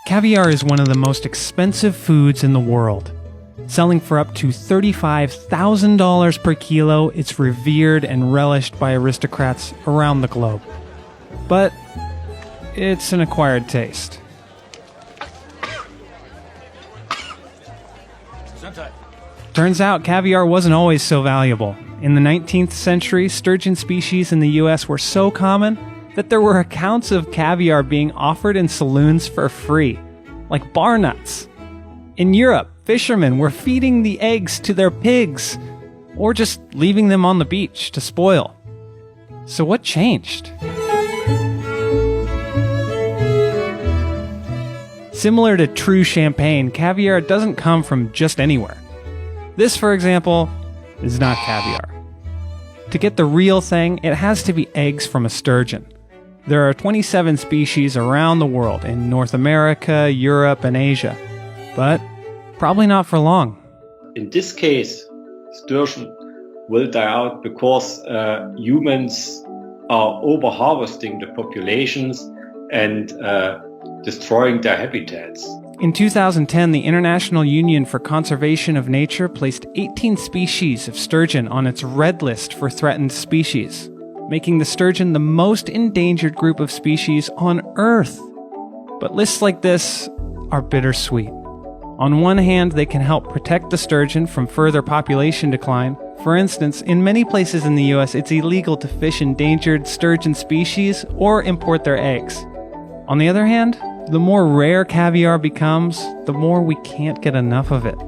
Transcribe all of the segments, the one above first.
Caviar is one of the most expensive foods in the world. Selling for up to $35,000 per kilo, it's revered and relished by aristocrats around the globe. But it's an acquired taste. Turns out caviar wasn't always so valuable. In the 19th century, sturgeon species in the US were so common that there were accounts of caviar being offered in saloons for free, like bar nuts. In Europe, fishermen were feeding the eggs to their pigs, or just leaving them on the beach to spoil. So what changed? Similar to true champagne, caviar doesn't come from just anywhere. This, for example, is not caviar. To get the real thing, it has to be eggs from a sturgeon. There are 27 species around the world in North America, Europe, and Asia. But probably not for long. In this case, sturgeon will die out because humans are over-harvesting the populations and destroying their habitats. In 2010, the International Union for Conservation of Nature placed 18 species of sturgeon on its red list for threatened species, making the sturgeon the most endangered group of species on Earth. But lists like this are bittersweet. On one hand, they can help protect the sturgeon from further population decline. For instance, in many places in the US, it's illegal to fish endangered sturgeon species or import their eggs. On the other hand, the more rare caviar becomes, the more we can't get enough of it.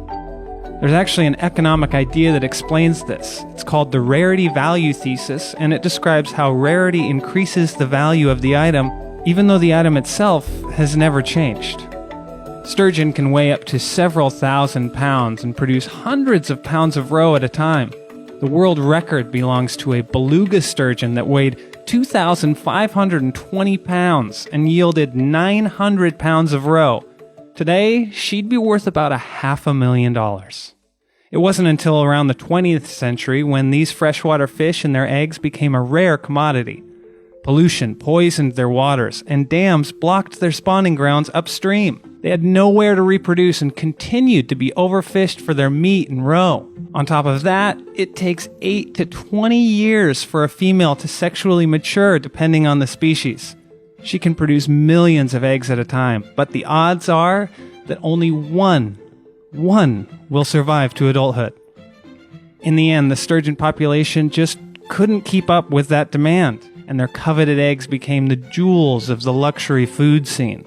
There's actually an economic idea that explains this. It's called the rarity value thesis, and it describes how rarity increases the value of the item, even though the item itself has never changed. Sturgeon can weigh up to several thousand pounds and produce hundreds of pounds of roe at a time. The world record belongs to a beluga sturgeon that weighed 2,520 pounds and yielded 900 pounds of roe. Today, she'd be worth about $500,000. It wasn't until around the 20th century when these freshwater fish and their eggs became a rare commodity. Pollution poisoned their waters, and dams blocked their spawning grounds upstream. They had nowhere to reproduce and continued to be overfished for their meat and roe. On top of that, it takes 8 to 20 years for a female to sexually mature depending on the species. She can produce millions of eggs at a time, but the odds are that only one will survive to adulthood. In the end, the sturgeon population just couldn't keep up with that demand, and their coveted eggs became the jewels of the luxury food scene.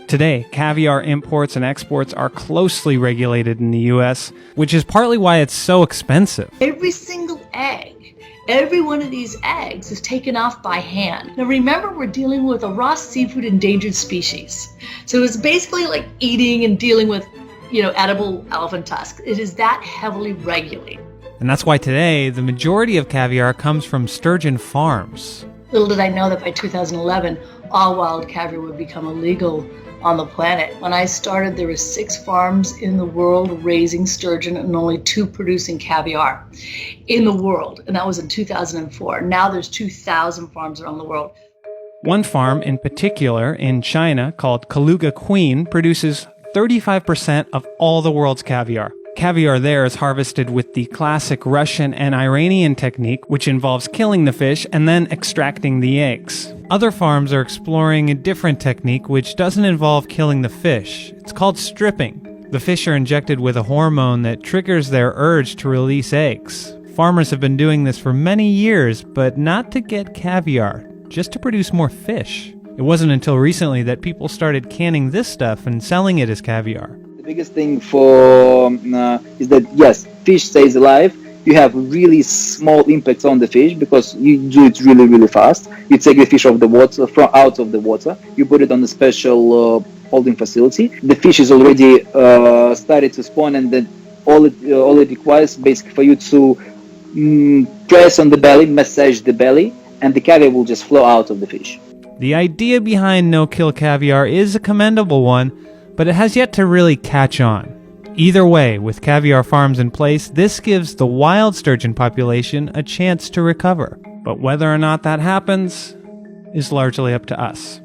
Today, caviar imports and exports are closely regulated in the US, which is partly why it's so expensive. Every single egg, every one of these eggs is taken off by hand. Now remember, we're dealing with a raw seafood endangered species. So it's basically like eating and dealing with, edible elephant tusks. It is that heavily regulated. And that's why today, the majority of caviar comes from sturgeon farms. Little did I know that by 2011, all wild caviar would become illegal on the planet. When I started, there were 6 farms in the world raising sturgeon and only 2 producing caviar in the world. And that was in 2004. Now there's 2,000 farms around the world. One farm in particular in China called Kaluga Queen produces 35% of all the world's caviar. Caviar there is harvested with the classic Russian and Iranian technique, which involves killing the fish and then extracting the eggs. Other farms are exploring a different technique which doesn't involve killing the fish. It's called stripping. The fish are injected with a hormone that triggers their urge to release eggs. Farmers have been doing this for many years, but not to get caviar, just to produce more fish. It wasn't until recently that people started canning this stuff and selling it as caviar. The biggest thing is that, yes, fish stays alive. You have really small impacts on the fish because you do it really, really fast. You take the fish off the water, out of the water. You put it on a special holding facility. The fish is already started to spawn, and then all it requires basically for you to press on the belly, massage the belly, and the caviar will just flow out of the fish. The idea behind no-kill caviar is a commendable one, but it has yet to really catch on. Either way, with caviar farms in place, this gives the wild sturgeon population a chance to recover. But whether or not that happens is largely up to us.